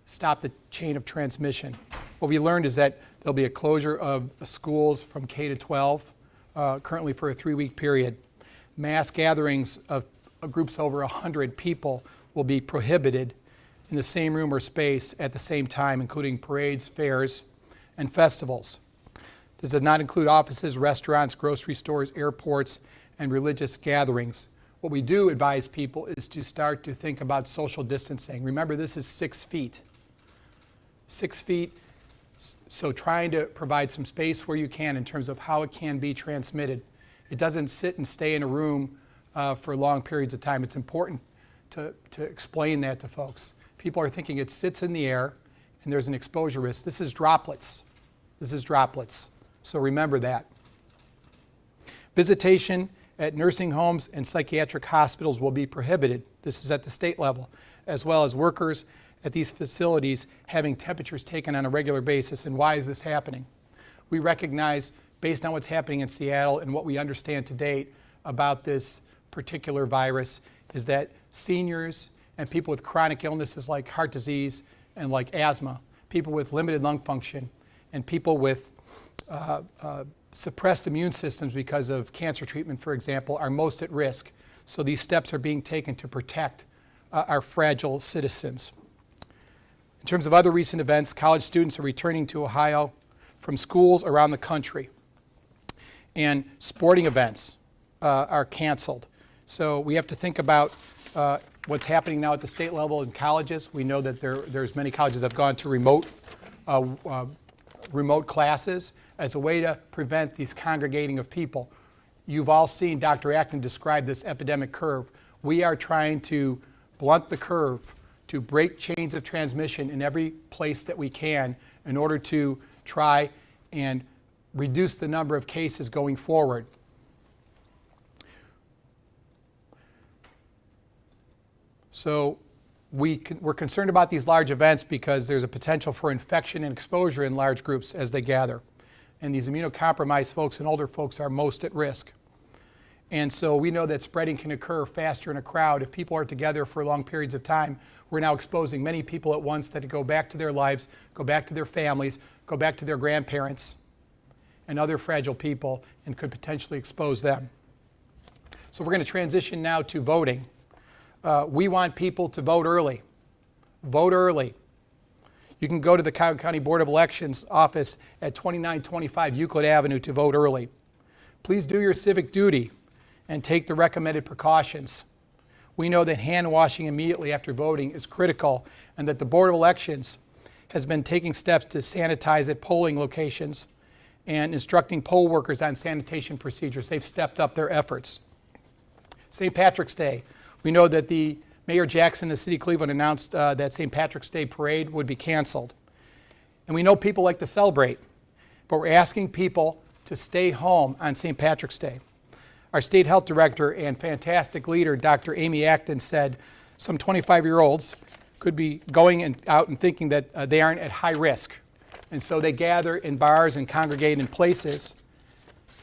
stop the chain of transmission. What we learned is that there'll be a closure of schools from K to 12, currently for a 3-week period. Mass gatherings of groups over 100 people will be prohibited in the same room or space at the same time, including parades, fairs, and festivals. This does not include offices, restaurants, grocery stores, airports, and religious gatherings. What we do advise people is to start to think about social distancing. Remember, this is 6 feet. 6 feet, so trying to provide some space where you can in terms of how it can be transmitted. It doesn't sit and stay in a room for long periods of time. It's important to explain that to folks. People are thinking it sits in the air and there's an exposure risk. This is droplets. This is droplets. So remember that. Visitation at nursing homes and psychiatric hospitals will be prohibited. This is at the state level, as well as workers at these facilities having temperatures taken on a regular basis. And why is this happening? We recognize, based on what's happening in Seattle and what we understand to date about this particular virus, is that seniors and people with chronic illnesses like heart disease and like asthma, people with limited lung function, and people with suppressed immune systems because of cancer treatment, for example, are most at risk. So these steps are being taken to protect our fragile citizens. In terms of other recent events, college students are returning to Ohio from schools around the country, and sporting events are canceled. So we have to think about what's happening now at the state level in colleges. We know that there's many colleges that have gone to remote classes as a way to prevent these congregating of people. You've all seen Dr. Acton describe this epidemic curve. We are trying to blunt the curve, to break chains of transmission in every place that we can in order to try and reduce the number of cases going forward. So we're concerned about these large events because there's a potential for infection and exposure in large groups as they gather. And these immunocompromised folks and older folks are most at risk. And so we know that spreading can occur faster in a crowd. If people are together for long periods of time, we're now exposing many people at once that go back to their lives, go back to their families, go back to their grandparents and other fragile people, and could potentially expose them. So we're going to transition now to voting. We want people to vote early. Vote early. You can go to the Cuyahoga County Board of Elections office at 2925 Euclid Avenue to vote early. Please do your civic duty and take the recommended precautions. We know that hand washing immediately after voting is critical, and that the Board of Elections has been taking steps to sanitize at polling locations and instructing poll workers on sanitation procedures. They've stepped up their efforts. St. Patrick's Day. We know that the Mayor Jackson, the City of Cleveland, announced that St. Patrick's Day parade would be canceled. And we know people like to celebrate, but we're asking people to stay home on St. Patrick's Day. Our state health director and fantastic leader, Dr. Amy Acton, said some 25-year-olds could be going out and thinking that they aren't at high risk. And so they gather in bars and congregate in places,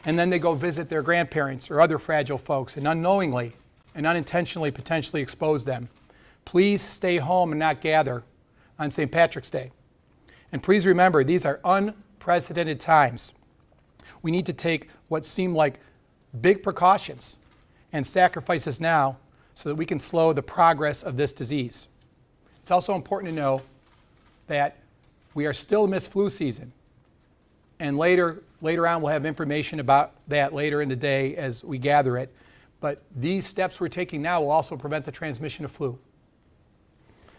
and then they go visit their grandparents or other fragile folks and unknowingly and unintentionally potentially expose them. Please stay home and not gather on St. Patrick's Day. And please remember, these are unprecedented times. We need to take what seem like big precautions and sacrifices now so that we can slow the progress of this disease. It's also important to know that we are still amidst flu season. And later on we'll have information about that later in the day as we gather it. But these steps we're taking now will also prevent the transmission of flu.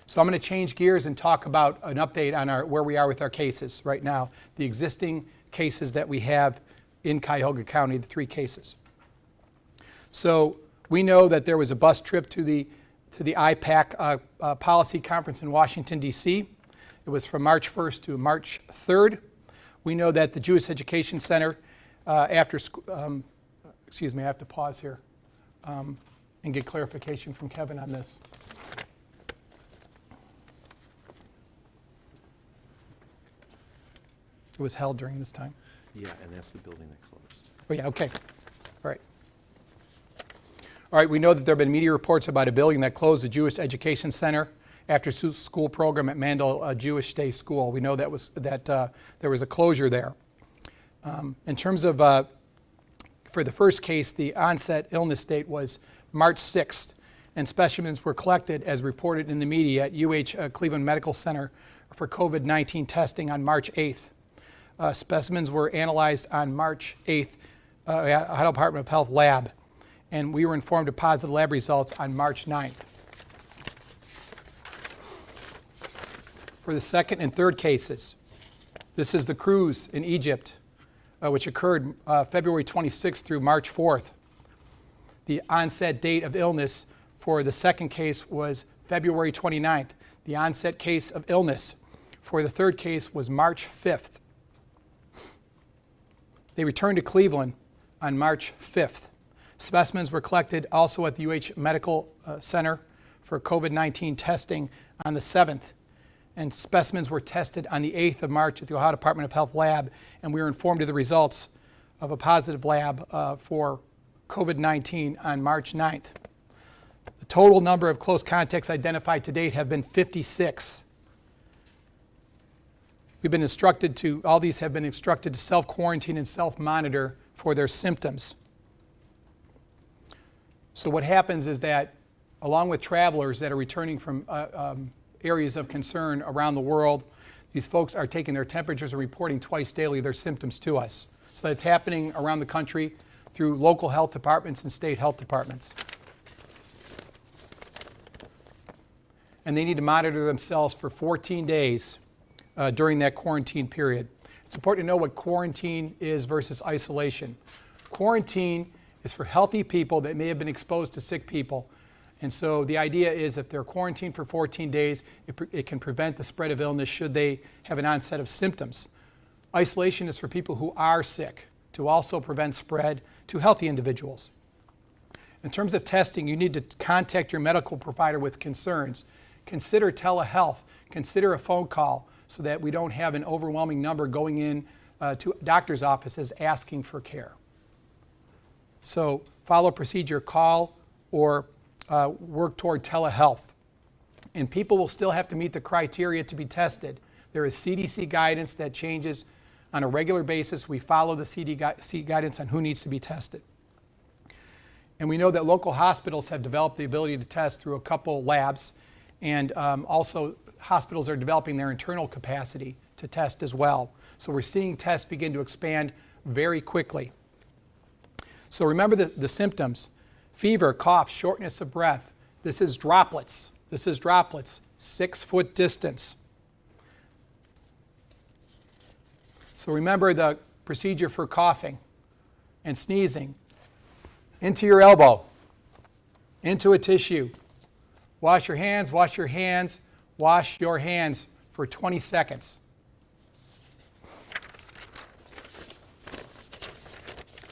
So I'm going to change gears and talk about an update on where we are with our cases right now, the existing cases that we have in Cuyahoga County, the 3 cases. So we know that there was a bus trip to the IPAC policy conference in Washington, D.C. It was from March 1st to March 3rd. We know that the Jewish Education Center, excuse me, I have to pause here and get clarification from Kevin on this. It was held during this time. Yeah, and that's the building that closed. Oh, yeah, okay. All right. All right, we know that there have been media reports about a building that closed, the Jewish Education Center, after-school program at Mandel Jewish Day School. We know that there was a closure there. In terms of, for the first case, the onset illness date was March 6th, and specimens were collected as reported in the media at UH Cleveland Medical Center for COVID-19 testing on March 8th. Specimens were analyzed on March 8th at Ohio Department of Health lab, and we were informed of positive lab results on March 9th. For the second and third cases, this is the cruise in Egypt, which occurred February 26th through March 4th. The onset date of illness for the second case was February 29th. The onset case of illness for the third case was March 5th. They returned to Cleveland on March 5th. Specimens were collected also at the UH Medical Center for COVID-19 testing on the 7th. And specimens were tested on the 8th of March at the Ohio Department of Health lab, and we were informed of the results of a positive lab for COVID-19 on March 9th. The total number of close contacts identified to date have been 56. We've been instructed to, all these have been instructed to self-quarantine and self-monitor for their symptoms. So what happens is that, along with travelers that are returning from areas of concern around the world, these folks are taking their temperatures and reporting twice daily their symptoms to us. So it's happening around the country through local health departments and state health departments. And they need to monitor themselves for 14 days during that quarantine period. It's important to know what quarantine is versus isolation. Quarantine is for healthy people that may have been exposed to sick people. And so the idea is if they're quarantined for 14 days, it can prevent the spread of illness should they have an onset of symptoms. Isolation is for people who are sick to also prevent spread to healthy individuals. In terms of testing, you need to contact your medical provider with concerns. Consider telehealth. Consider a phone call so that we don't have an overwhelming number going in to doctor's offices asking for care. So follow procedure, call or work toward telehealth. And people will still have to meet the criteria to be tested. There is CDC guidance that changes on a regular basis. We follow the CDC guidance on who needs to be tested. And we know that local hospitals have developed the ability to test through a couple labs, and also hospitals are developing their internal capacity to test as well. So we're seeing tests begin to expand very quickly. So remember the symptoms: fever, cough, shortness of breath. This is droplets. 6-foot distance. So remember the procedure for coughing and sneezing. Into your elbow, into a tissue. Wash your hands, wash your hands, wash your hands for 20 seconds.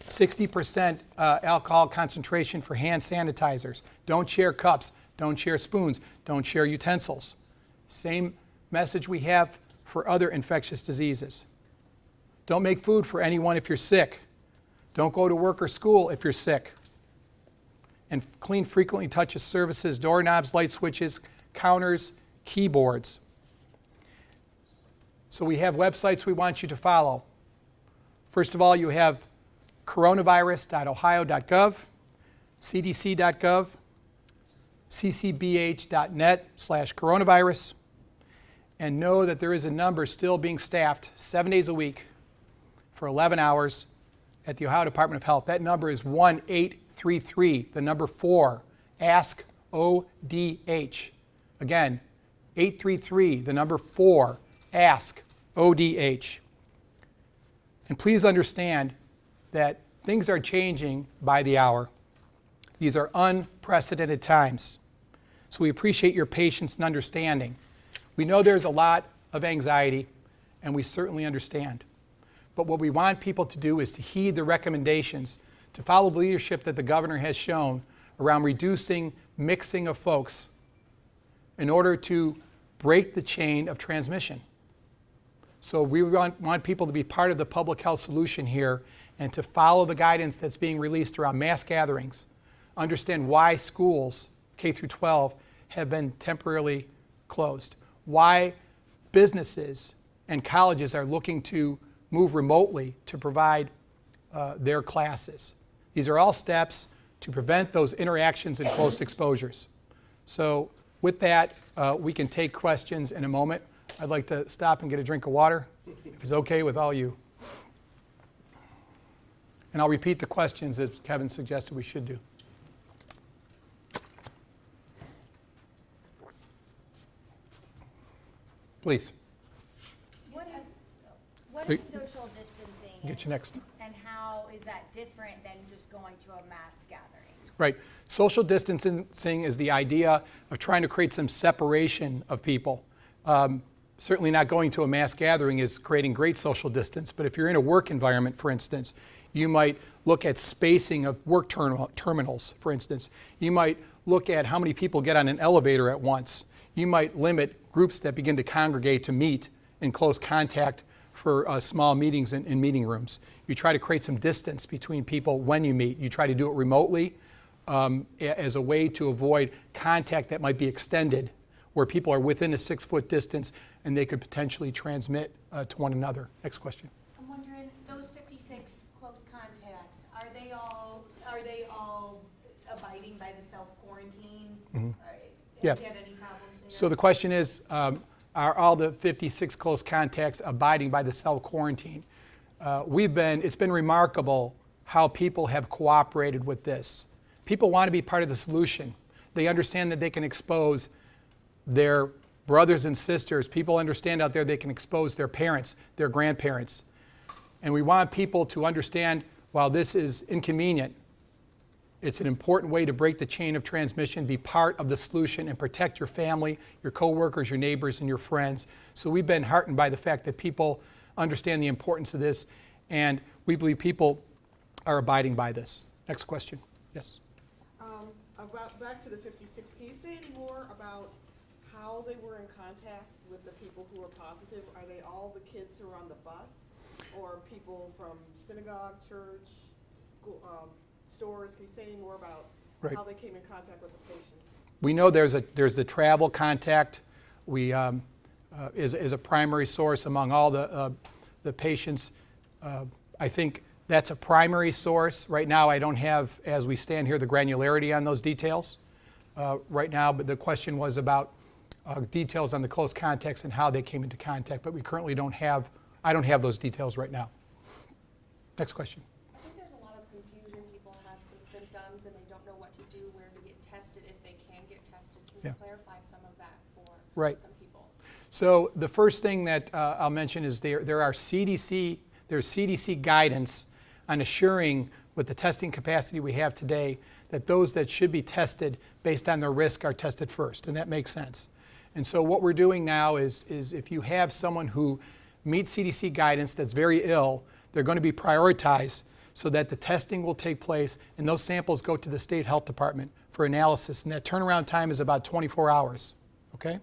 %, alcohol concentration for hand sanitizers. Don't share cups, don't share spoons, don't share utensils. Same message we have for other infectious diseases. Don't make food for anyone if you're sick. Don't go to work or school if you're sick. And clean frequently touches surfaces, doorknobs, light switches, counters, keyboards. So we have websites we want you to follow. First of all, you have coronavirus.ohio.gov, cdc.gov, ccbh.net/coronavirus, and know that there is a number still being staffed 7 days a week for 11 hours at the Ohio Department of Health. That number is 1-833, the number 4, ask ODH. Again, 833, the number 4, ask ODH. And please understand that things are changing by the hour. These are unprecedented times. So we appreciate your patience and understanding. We know there's a lot of anxiety, and we certainly understand. But what we want people to do is to heed the recommendations, to follow the leadership that the governor has shown around reducing mixing of folks in order to break the chain of transmission. So we want people to be part of the public health solution here and to follow the guidance that's being released around mass gatherings, understand why schools, K through 12, have been temporarily closed, why businesses and colleges are looking to move remotely to provide their classes. These are all steps to prevent those interactions and close exposures. So with that, we can take questions in a moment. I'd like to stop and get a drink of water, if it's okay with all you. And I'll repeat the questions as Kevin suggested we should do. Please. What is social distancing? Get you next. And how is that different than just going to a mass gathering? Right. Social distancing is the idea of trying to create some separation of people. Certainly not going to a mass gathering is creating great social distance, but if you're in a work environment, for instance, you might look at spacing of work terminals, for instance. You might look at how many people get on an elevator at once. You might limit groups that begin to congregate to meet in close contact for small meetings in meeting rooms. You try to create some distance between people when you meet. You try to do it remotely as a way to avoid contact that might be extended, where people are within a 6-foot distance and they could potentially transmit to one another. Next question. I'm wondering, those 56 close contacts, are they all abiding by the self-quarantine? Mm-hmm. Have Yeah. you had any problems there? So the question is, are all the 56 close contacts abiding by the self-quarantine? It's been remarkable how people have cooperated with this. People want to be part of the solution. They understand that they can expose their brothers and sisters. People understand out there they can expose their parents, their grandparents. And we want people to understand, while this is inconvenient, it's an important way to break the chain of transmission, be part of the solution, and protect your family, your coworkers, your neighbors, and your friends. So we've been heartened by the fact that people understand the importance of this, and we believe people are abiding by this. Next question. Yes. About back to the 56, can you say any more about how they were in contact with the people who are positive? Are they all the kids who are on the bus, or people from synagogue, church, school, stores? Can you say any more about how they came in contact with the patients? We know there's the travel contact. We is a primary source among all the patients. I think that's a primary source. Right now, I don't have, as we stand here, the granularity on those details right now, but the question was about details on the close contacts and how they came into contact, but we currently I don't have those details right now. Next question. I think there's a lot of confusion. People have some symptoms and they don't know what to do, where to get tested, if they can get tested. Can you clarify some of that for some people? So the first thing that I'll mention is there's CDC guidance on assuring, with the testing capacity we have today, that those that should be tested based on their risk are tested first, and that makes sense. And so what we're doing now is if you have someone who meets CDC guidance that's very ill, they're going to be prioritized so that the testing will take place and those samples go to the state health department for analysis, and that turnaround time is about 24 hours, okay?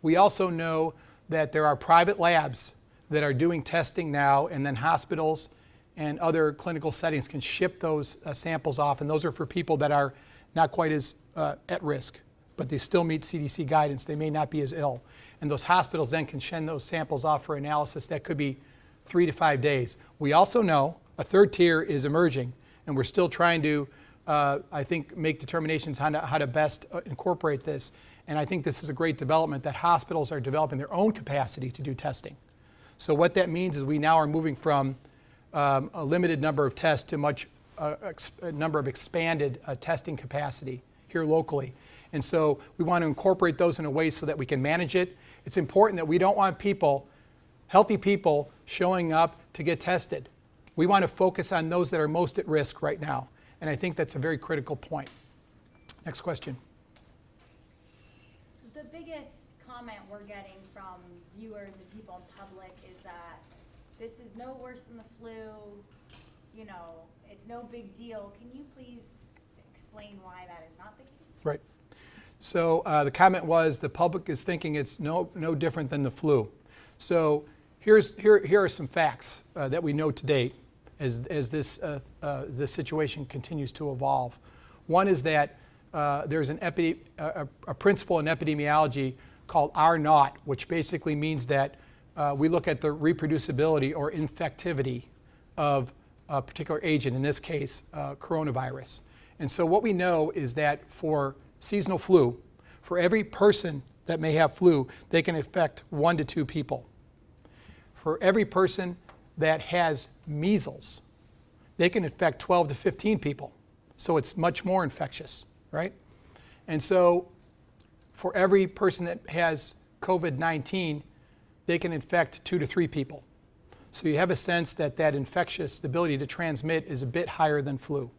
We also know that there are private labs that are doing testing now, and then hospitals and other clinical settings can ship those samples off, and those are for people that are not quite as at risk, but they still meet CDC guidance. They may not be as ill. And those hospitals then can send those samples off for analysis. That could be 3 to 5 days. We also know a third tier is emerging, and we're still trying to, I think, make determinations how to best incorporate this. And I think this is a great development that hospitals are developing their own capacity to do testing. So what that means is we now are moving from a limited number of tests to a number of expanded testing capacity here locally. And so we want to incorporate those in a way so that we can manage it. It's important that we don't want healthy people showing up to get tested. We want to focus on those that are most at risk right now. And I think that's a very critical point. Next question. The biggest comment we're getting from viewers and people in public is that this is no worse than the flu, it's no big deal. Can you please explain why that is not the case? Right. So the comment was the public is thinking it's no different than the flu. So here are some facts that we know to date as this situation continues to evolve. One is that there's a principle in epidemiology called R0, which basically means that we look at the reproducibility or infectivity of a particular agent, in this case, coronavirus. And so what we know is that for seasonal flu, for every person that may have flu, they can infect 1 to 2 people. For every person that has measles, they can infect 12 to 15 people. So it's much more infectious, right? And so for every person that has COVID-19, they can infect 2 to 3 people. So you have a sense that that infectious, the ability to transmit, is a bit higher than flu.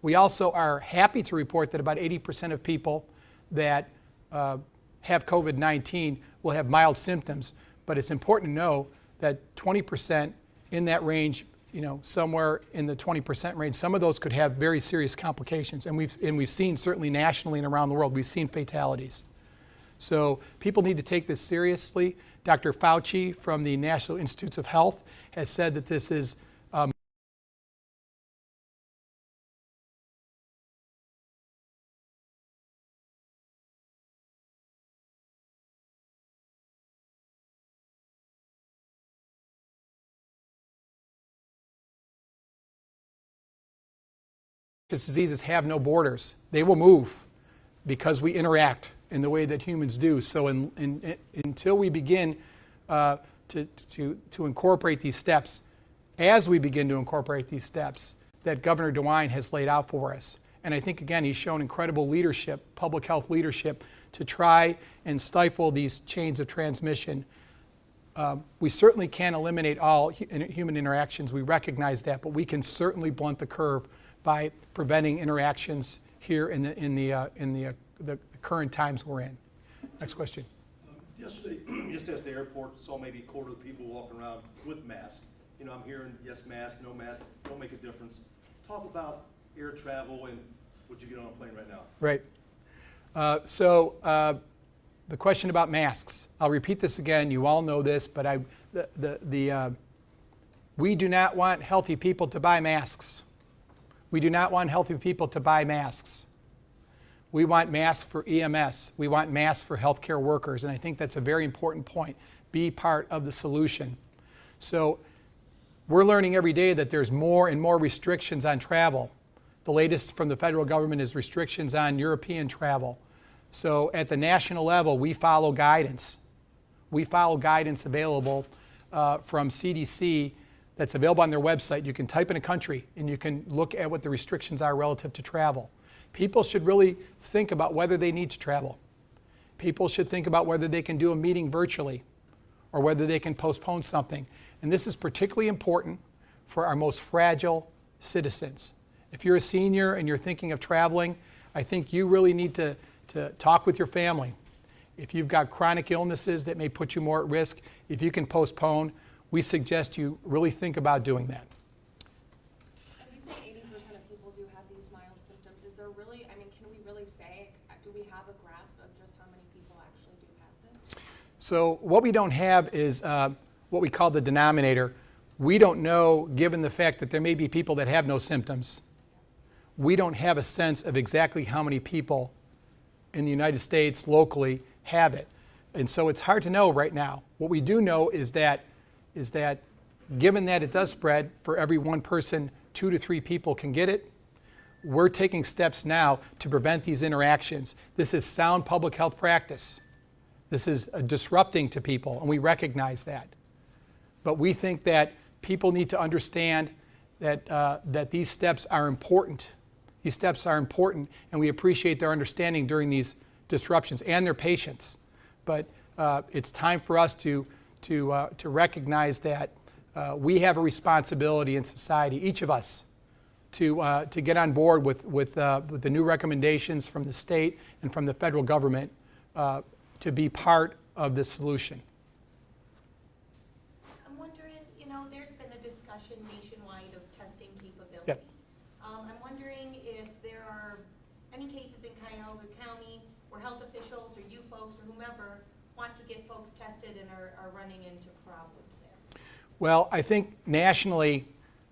We also are happy to report that about 80% of people that have COVID-19 will have mild symptoms, but it's important to know that 20% in that range, somewhere in the 20% range, some of those could have very serious complications. And we've seen, certainly nationally and around the world, we've seen fatalities. So people need to take this seriously. Dr. Fauci from the National Institutes of Health has said that this is diseases have no borders. They will move because we interact in the way that humans do. So until we begin to incorporate these steps, as we begin to incorporate these steps that Governor DeWine has laid out for us, and I think, again, he's shown incredible leadership, public health leadership, to try and stifle these chains of transmission. We certainly can't eliminate all human interactions. We recognize that, but we can certainly blunt the curve by preventing interactions here in the current times we're in. Next question. Yesterday, just at the airport, saw maybe a quarter of the people walking around with masks. I'm hearing yes mask, no mask, don't make a difference. Talk about air travel and what you get on a plane right now. Right. The question about masks. I'll repeat this again. You all know this, but we do not want healthy people to buy masks. We do not want healthy people to buy masks. We want masks for EMS. We want masks for healthcare workers, and I think that's a very important point. Be part of the solution. So we're learning every day that there's more and more restrictions on travel. The latest from the federal government is restrictions on European travel. So at the national level, we follow guidance. We follow guidance available from CDC that's available on their website. You can type in a country and you can look at what the restrictions are relative to travel. People should really think about whether they need to travel. People should think about whether they can do a meeting virtually or whether they can postpone something. And this is particularly important for our most fragile citizens. If you're a senior and you're thinking of traveling, I think you really need to talk with your family. If you've got chronic illnesses that may put you more at risk, if you can postpone, we suggest you really think about doing that. And you say 80% of people do have these mild symptoms. Is there really, can we really say, do we have a grasp of just how many people actually do have this? So what we don't have is what we call the denominator. We don't know, given the fact that there may be people that have no symptoms, we don't have a sense of exactly how many people in the United States locally have it. And so it's hard to know right now. What we do know is that given that it does spread, for every one person, 2 to 3 people can get it. We're taking steps now to prevent these interactions. This is sound public health practice. This is disrupting to people, and we recognize that. But we think that people need to understand that these steps are important. These steps are important, and we appreciate their understanding during these disruptions and their patience. But it's time for us to recognize that we have a responsibility in society, each of us, to get on board with the new recommendations from the state and from the federal government to be part of this solution. I'm wondering, there's been a discussion nationwide of testing capability. Yep. I'm wondering if there are any cases in Cuyahoga County where health officials or you folks or whomever want to get folks tested and are running into problems there. Well, I think nationally,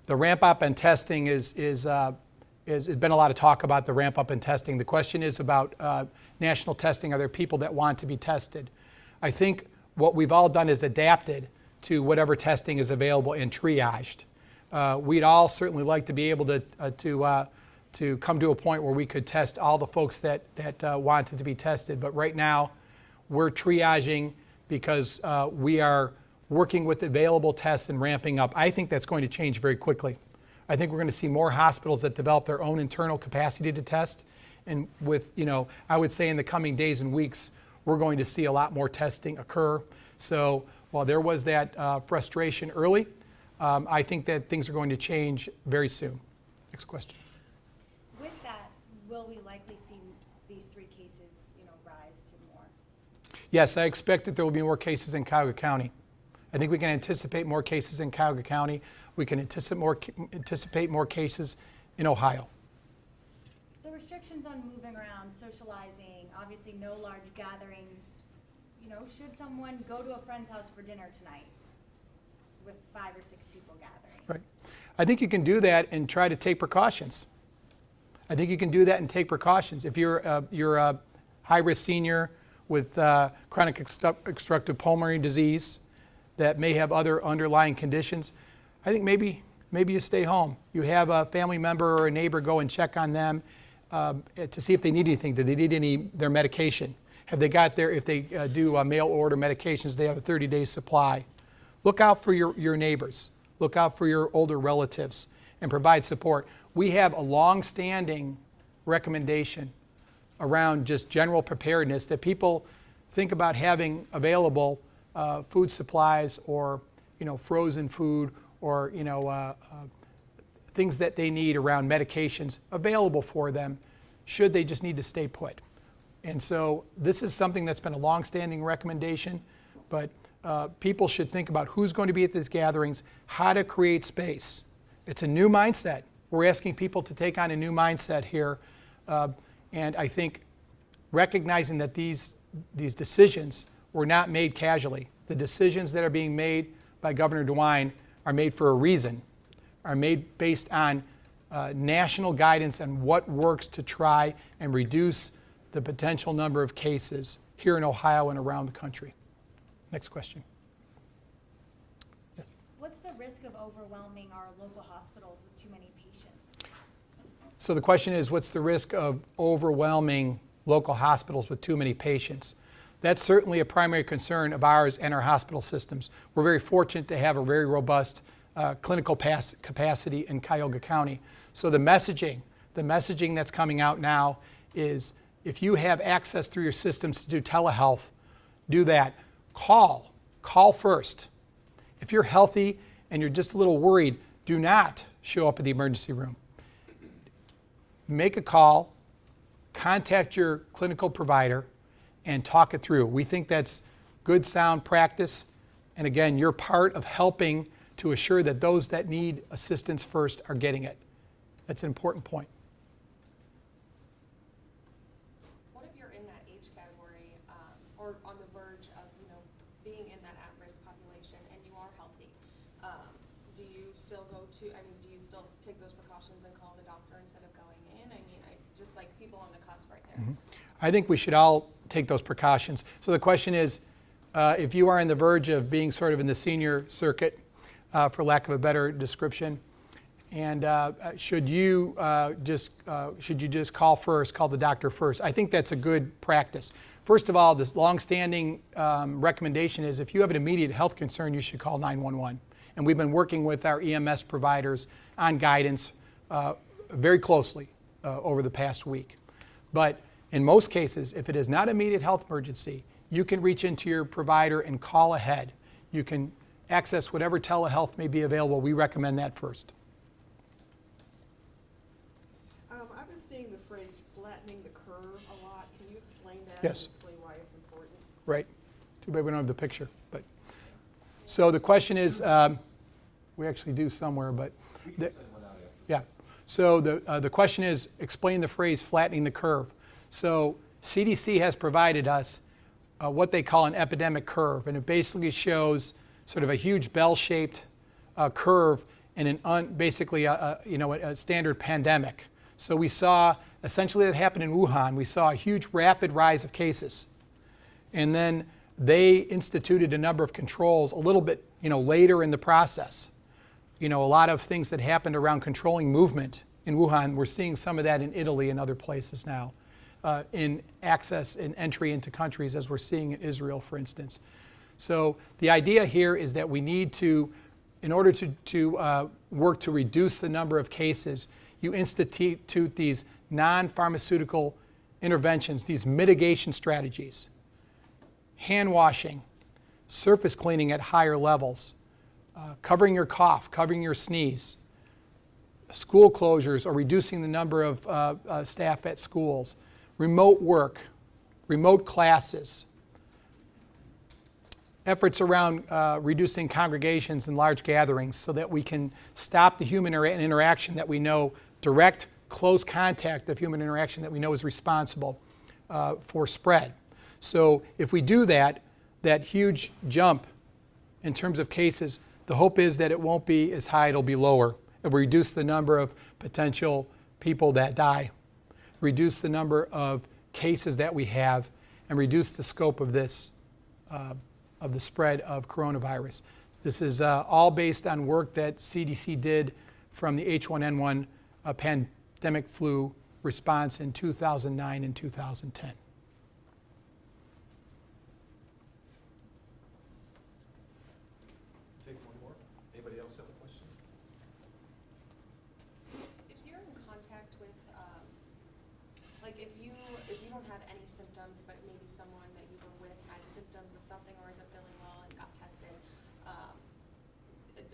the ramp up in testing is there's been a lot of talk about the ramp up in testing. The question is about national testing. Are there people that want to be tested? I think what we've all done is adapted to whatever testing is available and triaged. We'd all certainly like to be able to come to a point where we could test all the folks that wanted to be tested. But right now, we're triaging because we are working with available tests and ramping up. I think that's going to change very quickly. I think we're going to see more hospitals that develop their own internal capacity to test. And with, I would say in the coming days and weeks, we're going to see a lot more testing occur. So while there was that frustration early, I think that things are going to change very soon. Next question. With that, will we likely see these 3 cases, rise to more? Yes, I expect that there will be more cases in Cuyahoga County. I think we can anticipate more cases in Cuyahoga County. We can anticipate more cases in Ohio. The restrictions on moving around, socializing, obviously no large gatherings. Should someone go to a friend's house for dinner tonight with 5 or 6 people gathering? Right. I think you can do that and try to take precautions. I think you can do that and take precautions. If you're a high-risk senior with chronic obstructive pulmonary disease that may have other underlying conditions, I think maybe you stay home. You have a family member or a neighbor go and check on them to see if they need anything. Do they need their medication? Have they got if they do mail order medications, they have a 30-day supply. Look out for your neighbors. Look out for your older relatives and provide support. We have a long-standing recommendation around just general preparedness that people think about having available food supplies or frozen food or things that they need around medications available for them should they just need to stay put. And so this is something that's been a long-standing recommendation, but people should think about who's going to be at these gatherings, how to create space. It's a new mindset. We're asking people to take on a new mindset here, and I think recognizing that these decisions were not made casually. The decisions that are being made by Governor DeWine are made for a reason, are made based on national guidance and what works to try and reduce the potential number of cases here in Ohio and around the country. Next question. Yes. What's the risk of overwhelming our local hospitals with too many patients? So the question is, what's the risk of overwhelming local hospitals with too many patients? That's certainly a primary concern of ours and our hospital systems. We're very fortunate to have a very robust clinical capacity in Cuyahoga County. So the messaging that's coming out now is if you have access through your systems to do telehealth, do that. Call first. If you're healthy and you're just a little worried, do not show up at the emergency room. Make a call, contact your clinical provider, and talk it through. We think that's good, sound practice. And again, you're part of helping to assure that those that need assistance first are getting it. That's an important point. What if you're in that age category or on the verge of being in that at-risk population and you are healthy? Do you still do you still take those precautions and call the doctor instead of going in? Just like people on the cusp right there. I think we should all take those precautions. So the question is, if you are on the verge of being sort of in the senior circuit, for lack of a better description, and should you just call the doctor first? I think that's a good practice. First of all, this long-standing recommendation is if you have an immediate health concern, you should call 911. And we've been working with our EMS providers on guidance very closely over the past week. But in most cases, if it is not an immediate health emergency, you can reach into your provider and call ahead. You can access whatever telehealth may be available. We recommend that first. I've been seeing the phrase flattening the curve a lot. Can you explain that? Yes. And explain why it's important? Right. Too bad we don't have the picture. But so the question is, we actually do somewhere, but yeah. So the question is, explain the phrase flattening the curve. So CDC has provided us what they call an epidemic curve, and it basically shows sort of a huge bell-shaped curve in basically a standard pandemic. So we saw essentially that happened in Wuhan. We saw a huge rapid rise of cases, and then they instituted a number of controls a little bit, later in the process. A lot of things that happened around controlling movement in Wuhan, we're seeing some of that in Italy and other places now, in access and entry into countries, as we're seeing in Israel, for instance. So the idea here is that we need to, in order to work to reduce the number of cases, you institute these non-pharmaceutical interventions, these mitigation strategies, hand washing, surface cleaning at higher levels, covering your cough, covering your sneeze, school closures or reducing the number of staff at schools, remote work, remote classes, efforts around reducing congregations and large gatherings so that we can stop the human interaction that we know, direct, close contact of human interaction that we know is responsible for spread. So if we do that huge jump in terms of cases, the hope is that it won't be as high, it'll be lower. It will reduce the number of potential people that die, reduce the number of cases that we have, and reduce the scope of this, of the spread of coronavirus. This is all based on work that CDC did from the H1N1 pandemic flu response in 2009 and 2010. Take one more. Anybody else have a question? If you're in contact with, like if you don't have any symptoms, but maybe someone that you were with had symptoms of something or isn't feeling well and got tested,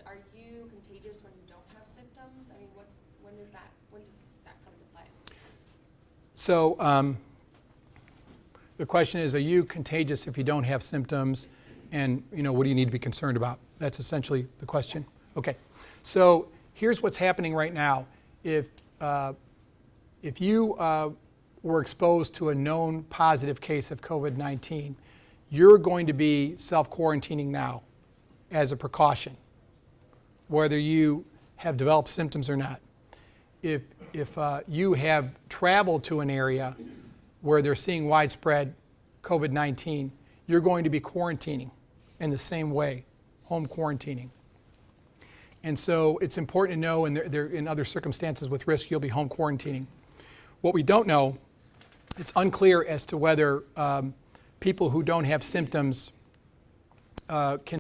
are you contagious when you don't have symptoms? I mean, when does that come into play? So the question is, are you contagious if you don't have symptoms? And what do you need to be concerned about? That's essentially the question. Okay. So here's what's happening right now. If you were exposed to a known positive case of COVID-19, you're going to be self-quarantining now as a precaution, whether you have developed symptoms or not. If you have traveled to an area where they're seeing widespread COVID-19, you're going to be quarantining in the same way, home quarantining. And so it's important to know, and in other circumstances with risk, you'll be home quarantining. What we don't know, it's unclear as to whether people who don't have symptoms can